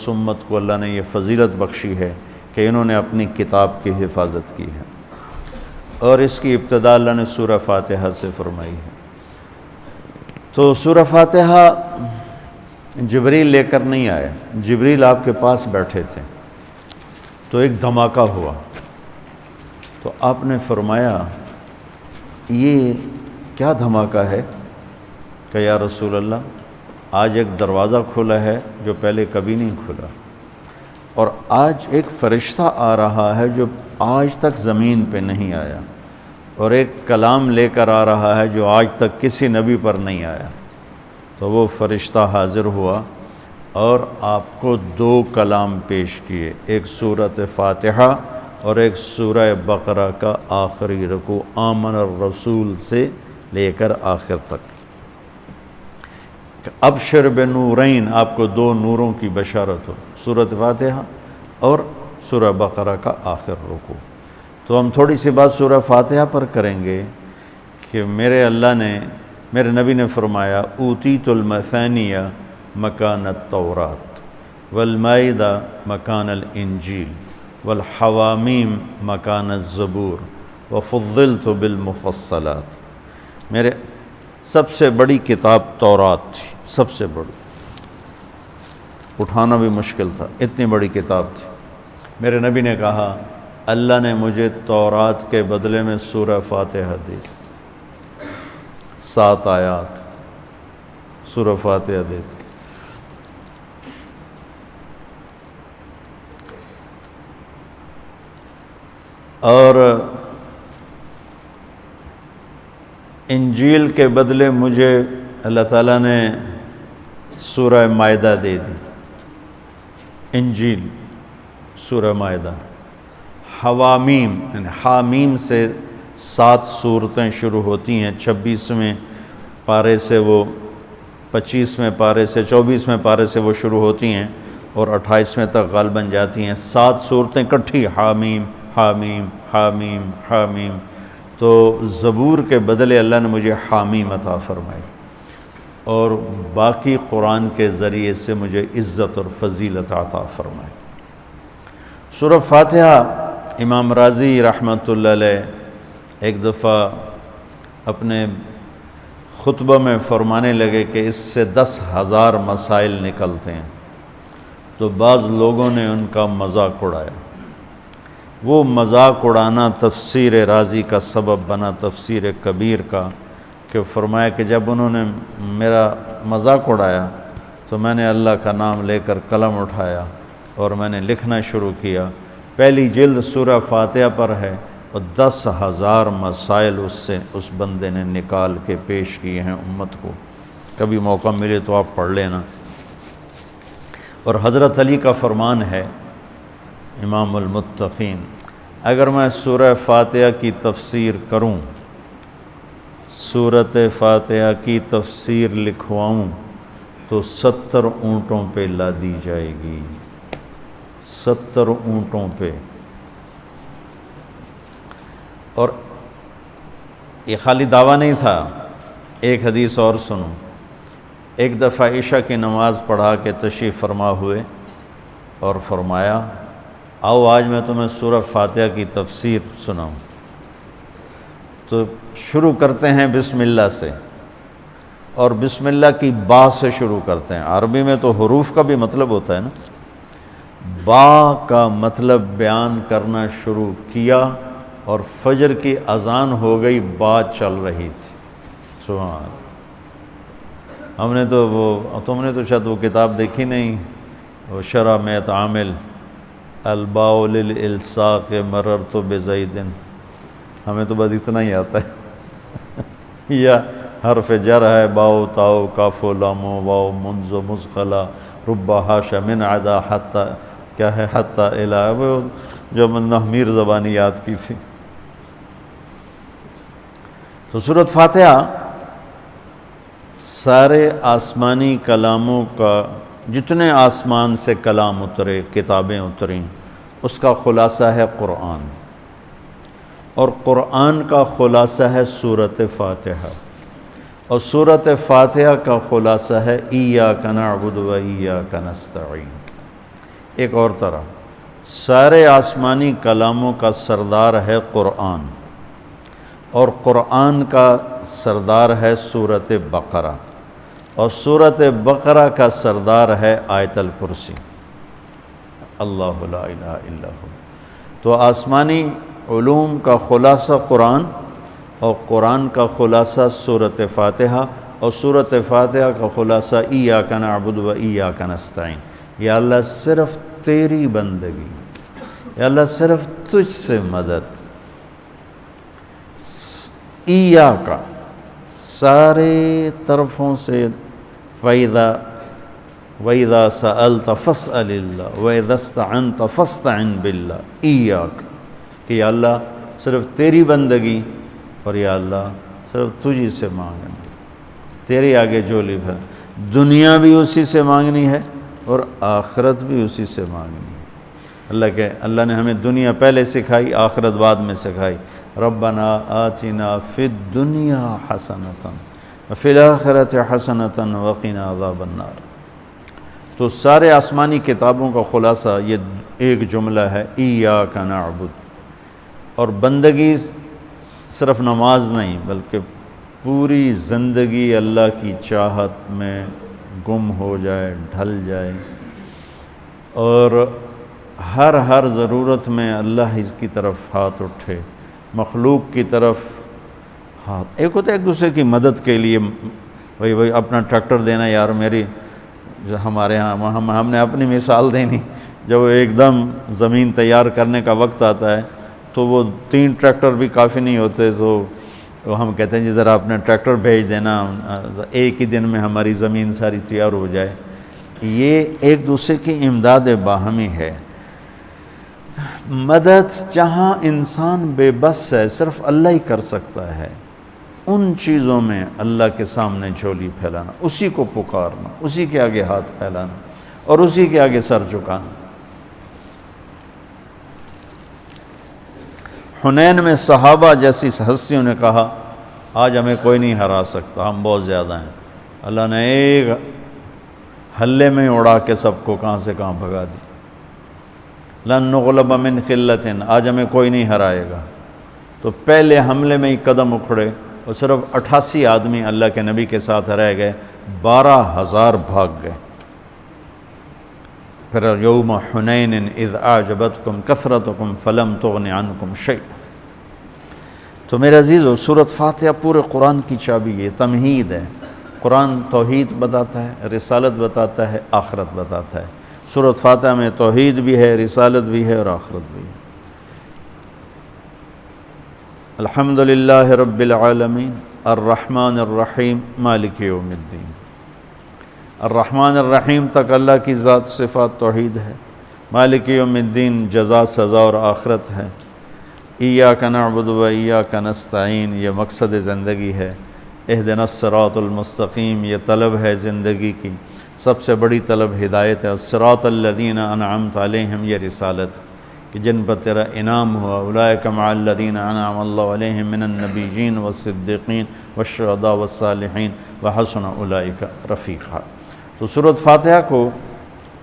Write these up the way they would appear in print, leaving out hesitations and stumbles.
اس امت کو اللہ نے یہ فضیلت بخشی ہے کہ انہوں نے اپنی کتاب کی حفاظت کی ہے، اور اس کی ابتدا اللہ نے سورہ فاتحہ سے فرمائی ہے۔ تو سورہ فاتحہ جبریل لے کر نہیں آئے، جبریل آپ کے پاس بیٹھے تھے، تو ایک دھماکہ ہوا، تو آپ نے فرمایا یہ کیا دھماکہ ہے؟ کہ یا رسول اللہ آج ایک دروازہ کھلا ہے جو پہلے کبھی نہیں کھلا، اور آج ایک فرشتہ آ رہا ہے جو آج تک زمین پہ نہیں آیا، اور ایک کلام لے کر آ رہا ہے جو آج تک کسی نبی پر نہیں آیا۔ تو وہ فرشتہ حاضر ہوا اور آپ کو 2 کلام پیش کیے، ایک سورۃ فاتحہ اور ایک سورہ بقرہ کا آخری رکوع آمن الرسول سے لے کر آخر تک۔ ابشر بنورین، آپ کو 2 نوروں کی بشارت ہو، سورۃ فاتحہ اور سورہ بقرہ کا آخر رکوع۔ تو ہم تھوڑی سی بات سورہ فاتحہ پر کریں گے کہ میرے نبی نے فرمایا اوتیت المثانیہ مکان التورات والمائدہ مکان الانجیل والحوامیم مکان الزبور وفضلت بالمفصلات۔ میرے سب سے بڑی کتاب تورات تھی، سب سے بڑی، اٹھانا بھی مشکل تھا، اتنی بڑی کتاب تھی۔ میرے نبی نے کہا اللہ نے مجھے تورات کے بدلے میں سورہ فاتحہ دی تھی، 7 آیات سورہ فاتحہ دی تھی۔ اور انجیل کے بدلے مجھے اللہ تعالیٰ نے سورہ مائدہ دے دی، انجیل سورہ مائدہ۔ حوامیم یعنی حامیم سے 7 سورتیں شروع ہوتی ہیں، 26ویں پارے سے وہ 25ویں پارے سے 24ویں پارے سے وہ شروع ہوتی ہیں اور 28ویں تک غالباً جاتی ہیں، 7 صورتیں کٹھی، حامیم حامیم حامیم حامیم۔ تو زبور کے بدلے اللہ نے مجھے حامیم عطا فرمائی، اور باقی قرآن کے ذریعے سے مجھے عزت اور فضیلت عطا فرمائی۔ سورہ فاتحہ امام راضی رحمۃ اللہ علیہ ایک دفعہ اپنے خطبہ میں فرمانے لگے کہ اس سے 10,000 مسائل نکلتے ہیں، تو بعض لوگوں نے ان کا مذاق اڑایا۔ وہ مذاق اڑانا تفسیر رازی کا سبب بنا، تفسیر کبیر کا، کہ فرمایا کہ جب انہوں نے میرا مذاق اڑایا تو میں نے اللہ کا نام لے کر قلم اٹھایا اور میں نے لکھنا شروع کیا۔ پہلی جلد سورہ فاتحہ پر ہے اور 10,000 مسائل اس بندے نے نکال کے پیش کیے ہیں امت کو۔ کبھی موقع ملے تو آپ پڑھ لینا۔ اور حضرت علی کا فرمان ہے امام المتقین، اگر میں سورہ فاتحہ کی تفسیر کروں، سورۃ فاتحہ کی تفسیر لکھواؤں تو 70 اونٹوں پہ لادی جائے گی، 70 اونٹوں پہ۔ اور یہ خالی دعویٰ نہیں تھا، ایک حدیث اور سنو۔ ایک دفعہ عشاء کی نماز پڑھا کے تشریف فرما ہوئے اور فرمایا آؤ آج میں تمہیں سورہ فاتحہ کی تفسیر سناؤں۔ تو شروع کرتے ہیں بسم اللہ سے، اور بسم اللہ کی با سے شروع کرتے ہیں۔ عربی میں تو حروف کا بھی مطلب ہوتا ہے نا، با کا مطلب بیان کرنا شروع کیا اور فجر کی اذان ہو گئی، بات چل رہی تھی۔ سبحان اللہ۔ ہم نے تو تم نے تو شاید وہ کتاب دیکھی نہیں، وہ شرح میت عامل الباء للالصاق مررت بزید، ہمیں تو بس اتنا ہی آتا ہے۔ یا حرف جر ہے، باؤ تاؤ کاف و لام و واؤ منز و مزخلا رب حاشا من عدا حتی، کیا ہے حتی الہ، وہ جو نحمیر زبانی یاد کی تھی۔ تو سورۃ فاتحہ سارے آسمانی کلاموں کا، جتنے آسمان سے کلام اترے، کتابیں اتریں، اس کا خلاصہ ہے قرآن، اور قرآن کا خلاصہ ہے سورۃ فاتحہ، اور سورۃ فاتحہ کا خلاصہ ہے ایاک نعبد و ایاک نستعین۔ ایک اور طرح، سارے آسمانی کلاموں کا سردار ہے قرآن، اور قرآن کا سردار ہے سورۃ بقرہ، اور سورۃ بقرہ کا سردار ہے آیت الکرسی، اللہ لا الہ الا ہو۔ تو آسمانی علوم کا خلاصہ قرآن، اور قرآن کا خلاصہ سورۃ فاتحہ، اور سورۃ فاتحہ کا خلاصہ ایاک نعبد و ایاک نستعین۔ یا اللہ صرف تیری بندگی، یا اللہ صرف تجھ سے مدد، ایاک سارے طرفوں سے، وَإِذَا سَأَلْتَ فَاسْأَلِ اللَّهِ وَإِذَا اسْتَعَنْتَ فَاسْتَعِنْ بِاللَّهِ ایاک، کہ یا اللہ صرف تیری بندگی، اور یا اللہ صرف تجھی سے مانگنا، تیرے آگے جھولی بھر، دنیا بھی اسی سے مانگنی ہے اور آخرت بھی اسی سے مانگنی ہے۔ اللہ نے ہمیں دنیا پہلے سکھائی، آخرت بعد میں سکھائی۔ ربنا آتنا فی الدنیا حسنۃ وفی الآخرۃ حسنۃ وقنا عذاب النار۔ تو سارے آسمانی کتابوں کا خلاصہ یہ ایک جملہ ہے، ایاک نعبد۔ اور بندگی صرف نماز نہیں، بلکہ پوری زندگی اللہ کی چاہت میں گم ہو جائے، ڈھل جائے، اور ہر ضرورت میں اللہ کی طرف ہاتھ اٹھے، مخلوق کی طرف ہاتھ۔ ایک ہوتا ہے ایک دوسرے کی مدد کے لیے، بھائی اپنا ٹریکٹر دینا، یار میری جو ہمارے ہاں ہم نے اپنی مثال دینی، جب ایک دم زمین تیار کرنے کا وقت آتا ہے تو وہ 3 ٹریکٹر بھی کافی نہیں ہوتے، تو ہم کہتے ہیں جی ذرا اپنا ٹریکٹر بھیج دینا، ایک ہی دن میں ہماری زمین ساری تیار ہو جائے۔ یہ ایک دوسرے کی امداد باہمی ہے۔ مدد جہاں انسان بے بس ہے، صرف اللہ ہی کر سکتا ہے، ان چیزوں میں اللہ کے سامنے جھولی پھیلانا، اسی کو پکارنا، اسی کے آگے ہاتھ پھیلانا اور اسی کے آگے سر جھکانا۔ حنین میں صحابہ جیسی ہستیوں نے کہا آج ہمیں کوئی نہیں ہرا سکتا، ہم بہت زیادہ ہیں۔ اللہ نے ایک حلے میں اڑا کے سب کو کہاں سے کہاں بھگا دی۔ لن نغلب من قلۃ، آج ہمیں کوئی نہیں ہرائے گا۔ تو پہلے حملے میں ہی قدم اکھڑے اور صرف 88 آدمی اللہ کے نبی کے ساتھ رہ گئے، 12,000 بھاگ گئے۔ پھر یوم حنین اذ اعجبتکم کثرتکم فلم تغن عنکم شیئا۔ تو میرے عزیزو، سورۃ فاتحہ پورے قرآن کی چابی ہے، تمہید ہے۔ قرآن توحید بتاتا ہے، رسالت بتاتا ہے، آخرت بتاتا ہے۔ سورۃ فاتحہ میں توحید بھی ہے، رسالت بھی ہے اور آخرت بھی ہے۔ الحمدللہ رب العالمین الرحمن الرحیم مالک یوم الدین۔ الرحمن الرحیم تک اللہ کی ذات صفات توحید ہے، مالک یوم الدین جزا سزا اور آخرت ہے، ایاک نعبد و ایاک نستعین یہ مقصد زندگی ہے، اہدنا الصراط المستقیم یہ طلب ہے زندگی کی، سب سے بڑی طلب ہدایت ہے، الصراط الذین انعمت علیہم یہ رسالت کہ جن پر تیرا انعام ہوا، اولئک مع الذین انعم اللہ علیہم من النبیین والصدیقین والشہداء والصالحین وحسن اولئک رفیقا۔ تو سورۃ فاتحہ کو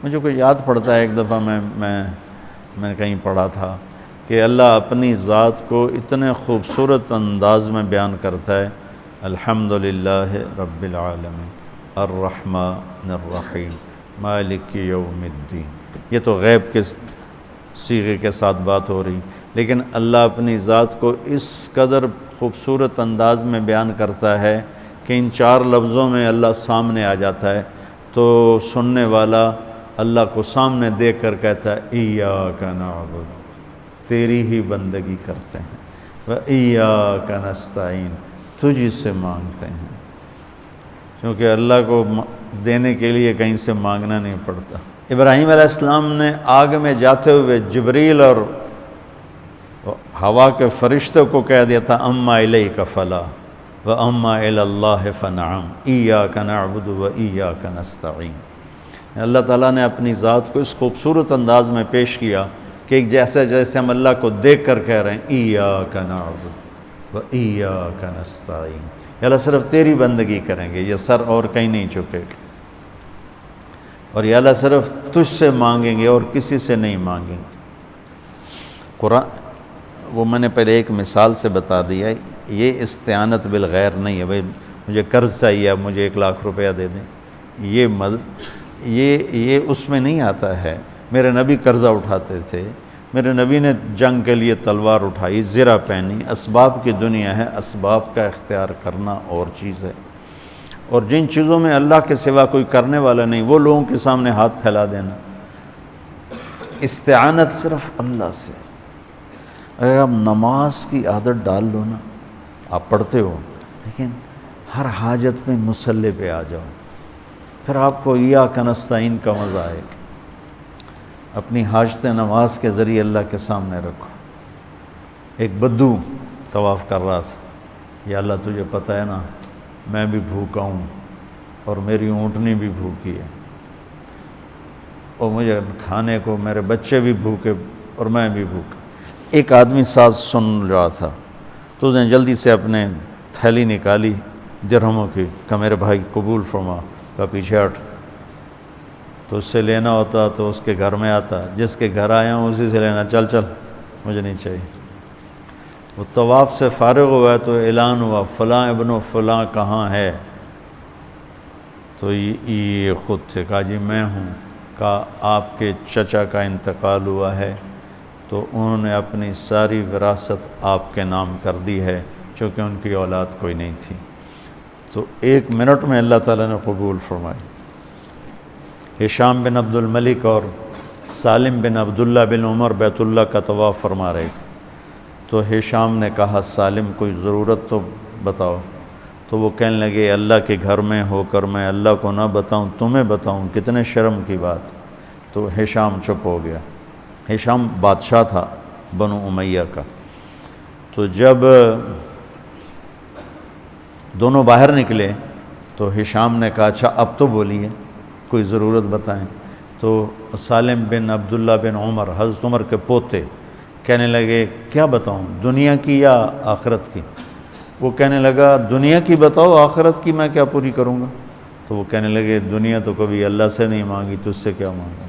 مجھے کوئی یاد پڑتا ہے، ایک دفعہ میں کہیں پڑھا تھا کہ اللہ اپنی ذات کو اتنے خوبصورت انداز میں بیان کرتا ہے، الحمدللہ رب العالمین الرحمن الرحیم مالک یوم الدین۔ یہ تو غیب کے صیغے کے ساتھ بات ہو رہی، لیکن اللہ اپنی ذات کو اس قدر خوبصورت انداز میں بیان کرتا ہے کہ ان 4 لفظوں میں اللہ سامنے آ جاتا ہے، تو سننے والا اللہ کو سامنے دیکھ کر کہتا ہے ایاک نعبد، تیری ہی بندگی کرتے ہیں، و ایاک نستعین تجھ سے مانگتے ہیں، کیونکہ اللہ کو دینے کے لیے کہیں سے مانگنا نہیں پڑتا۔ ابراہیم علیہ السلام نے آگ میں جاتے ہوئے جبریل اور ہوا کے فرشتوں کو کہہ دیا تھا اما الیک فلا و اما الی اللہ فنعم ایاک نعبد و ایاک نستعین۔ اللہ تعالیٰ نے اپنی ذات کو اس خوبصورت انداز میں پیش کیا کہ جیسے ہم اللہ کو دیکھ کر کہہ رہے ہیں ایاک نعبد و ایاک نستعین، یا اللہ صرف تیری بندگی کریں گے، یہ سر اور کہیں نہیں جھکے گا۔ اور یا اللہ صرف تجھ سے مانگیں گے اور کسی سے نہیں مانگیں گے۔ قرآن وہ میں نے پہلے ایک مثال سے بتا دیا، یہ استعانت بالغیر نہیں ہے، بھائی مجھے قرض چاہیے اب مجھے 1,00,000 روپیہ دے دیں، یہ اس میں نہیں آتا ہے۔ میرے نبی قرضہ اٹھاتے تھے، میرے نبی نے جنگ کے لیے تلوار اٹھائی، زرہ پہنی، اسباب کی دنیا ہے، اسباب کا اختیار کرنا اور چیز ہے، اور جن چیزوں میں اللہ کے سوا کوئی کرنے والا نہیں وہ لوگوں کے سامنے ہاتھ پھیلا دینا۔ استعانت صرف اللہ سے۔ اگر آپ نماز کی عادت ڈال لو نا، آپ پڑھتے ہو لیکن ہر حاجت میں مصلی پہ آ جاؤ، پھر آپ کو ایاک نستعین کا مزہ آئے۔ اپنی حاجت نماز کے ذریعے اللہ کے سامنے رکھو۔ ایک بدو طواف کر رہا تھا، یا اللہ تجھے پتہ ہے نا میں بھی بھوکا ہوں اور میری اونٹنی بھی بھوکی ہے، اور مجھے کھانے کو میرے بچے بھی بھوکے اور میں بھی بھوکا۔ ایک آدمی ساتھ سن رہا تھا تو اس نے جلدی سے اپنے تھیلی نکالی درہموں کی، کہ میرے بھائی قبول فرما، کا پیچھے ہٹ، تو اس سے لینا ہوتا تو اس کے گھر میں آتا، جس کے گھر آیا ہوں اسی سے لینا، چل چل مجھے نہیں چاہیے۔ وہ طواف سے فارغ ہوا تو اعلان ہوا فلاں ابن فلاں کہاں ہے، تو یہ خود تھے، کہا جی میں ہوں، کہا آپ کے چچا کا انتقال ہوا ہے تو انہوں نے اپنی ساری وراثت آپ کے نام کر دی ہے چونکہ ان کی اولاد کوئی نہیں تھی۔ تو 1 منٹ میں اللہ تعالیٰ نے قبول فرمائی۔ ہشام بن عبد الملک اور سالم بن عبداللہ بن عمر بیت اللہ کا طواف فرما رہے تھے، تو ہشام نے کہا سالم کوئی ضرورت تو بتاؤ، تو وہ کہنے لگے اللہ کے گھر میں ہو کر میں اللہ کو نہ بتاؤں تمہیں بتاؤں، کتنے شرم کی بات۔ تو ہشام چپ ہو گیا۔ ہشام بادشاہ تھا بنو امیہ کا۔ تو جب دونوں باہر نکلے تو ہشام نے کہا اچھا اب تو بولیے، کوئی ضرورت بتائیں۔ تو سالم بن عبداللہ بن عمر، حضرت عمر کے پوتے، کہنے لگے کیا بتاؤں، دنیا کی یا آخرت کی؟ وہ کہنے لگا دنیا کی بتاؤ، آخرت کی میں کیا پوری کروں گا؟ تو وہ کہنے لگے دنیا تو کبھی اللہ سے نہیں مانگی، تجھ سے کیا مانگا؟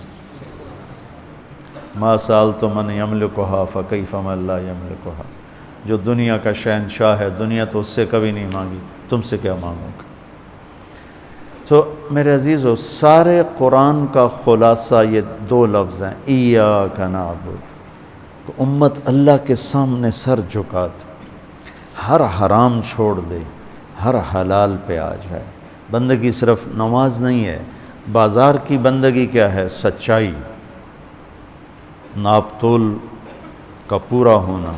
ما سألت من یملکھا فکیف من لا یملکھا، جو دنیا کا شہنشاہ ہے، دنیا تو اس سے کبھی نہیں مانگی، تم سے کیا مانگوں گا؟ تو میرے عزیزو، سارے قرآن کا خلاصہ یہ 2 لفظ ہیں، ایاک نعبد۔ امت اللہ کے سامنے سر جھکا دے، ہر حرام چھوڑ دے، ہر حلال پہ آ جائے۔ بندگی صرف نماز نہیں ہے، بازار کی بندگی کیا ہے؟ سچائی، ناپ تول کا پورا ہونا،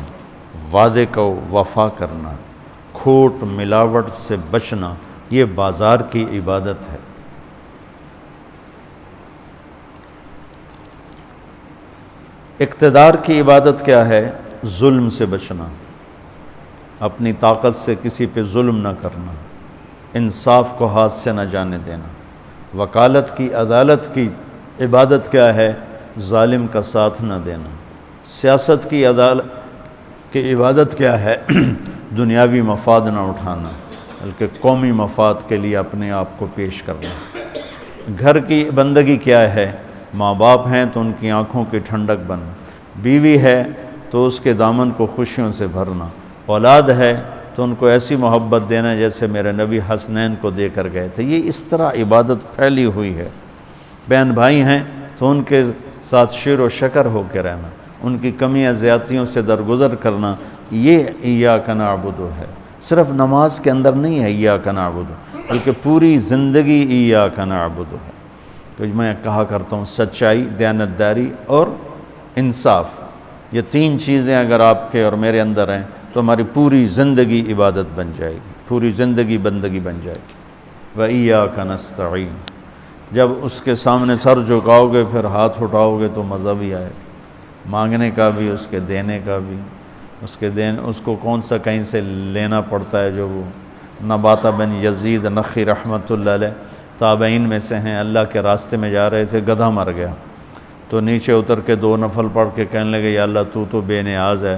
وعدے کو وفا کرنا، کھوٹ ملاوٹ سے بچنا، یہ بازار کی عبادت ہے۔ اقتدار کی عبادت کیا ہے؟ ظلم سے بچنا، اپنی طاقت سے کسی پہ ظلم نہ کرنا، انصاف کو ہاتھ سے نہ جانے دینا۔ وکالت کی، عدالت کی عبادت کیا ہے؟ ظالم کا ساتھ نہ دینا۔ سیاست کی عدالت کی عبادت کیا ہے؟ دنیاوی مفاد نہ اٹھانا بلکہ قومی مفاد کے لیے اپنے آپ کو پیش کرنا۔ گھر کی بندگی کیا ہے؟ ماں باپ ہیں تو ان کی آنکھوں کی ٹھنڈک بننا، بیوی ہے تو اس کے دامن کو خوشیوں سے بھرنا، اولاد ہے تو ان کو ایسی محبت دینا جیسے میرے نبی حسنین کو دے کر گئے تھے۔ یہ اس طرح عبادت پھیلی ہوئی ہے۔ بہن بھائی ہیں تو ان کے ساتھ شیر و شکر ہو کے رہنا، ان کی کمیاں زیادتیوں سے درگزر کرنا، یہ ایاک نعبد ہے۔ صرف نماز کے اندر نہیں ہے ایاک نعبد، بلکہ پوری زندگی ایاک نعبد ہے۔ تو میں کہا کرتا ہوں سچائی، دیانتداری اور انصاف، یہ 3 چیزیں اگر آپ کے اور میرے اندر ہیں تو ہماری پوری زندگی عبادت بن جائے گی، پوری زندگی بندگی بن جائے گی۔ وَإِيَّاكَ نَسْتَعِينُ، جب اس کے سامنے سر جھکاؤ گے پھر ہاتھ اٹھاؤ گے تو مزہ بھی آئے گا، مانگنے کا بھی، اس کے دینے کا بھی۔ اس کو کون سا کہیں سے لینا پڑتا ہے؟ جو وہ نباتہ بن یزید نخی رحمۃ اللہ علیہ تابعین میں سے ہیں، اللہ کے راستے میں جا رہے تھے، گدھا مر گیا تو نیچے اتر کے 2 نفل پڑھ کے کہنے لگے یا اللہ تو بے نیاز ہے،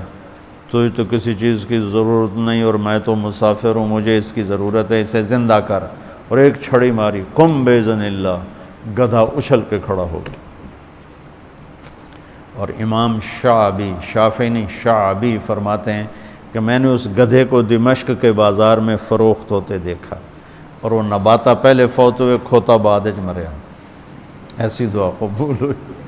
تجھے تو کسی چیز کی ضرورت نہیں اور میں تو مسافر ہوں، مجھے اس کی ضرورت ہے، اسے زندہ کر۔ اور ایک چھڑی ماری، قم باذن اللہ، گدھا اچھل کے کھڑا ہو گیا۔ اور امام شعبی، شافعی نہیں شعبی فرماتے ہیں کہ میں نے اس گدھے کو دمشق کے بازار میں فروخت ہوتے دیکھا، اور وہ نباتا پہلے فوت ہوئے، کھوتا بعد وچ مریا، ایسی دعا قبول ہوئی۔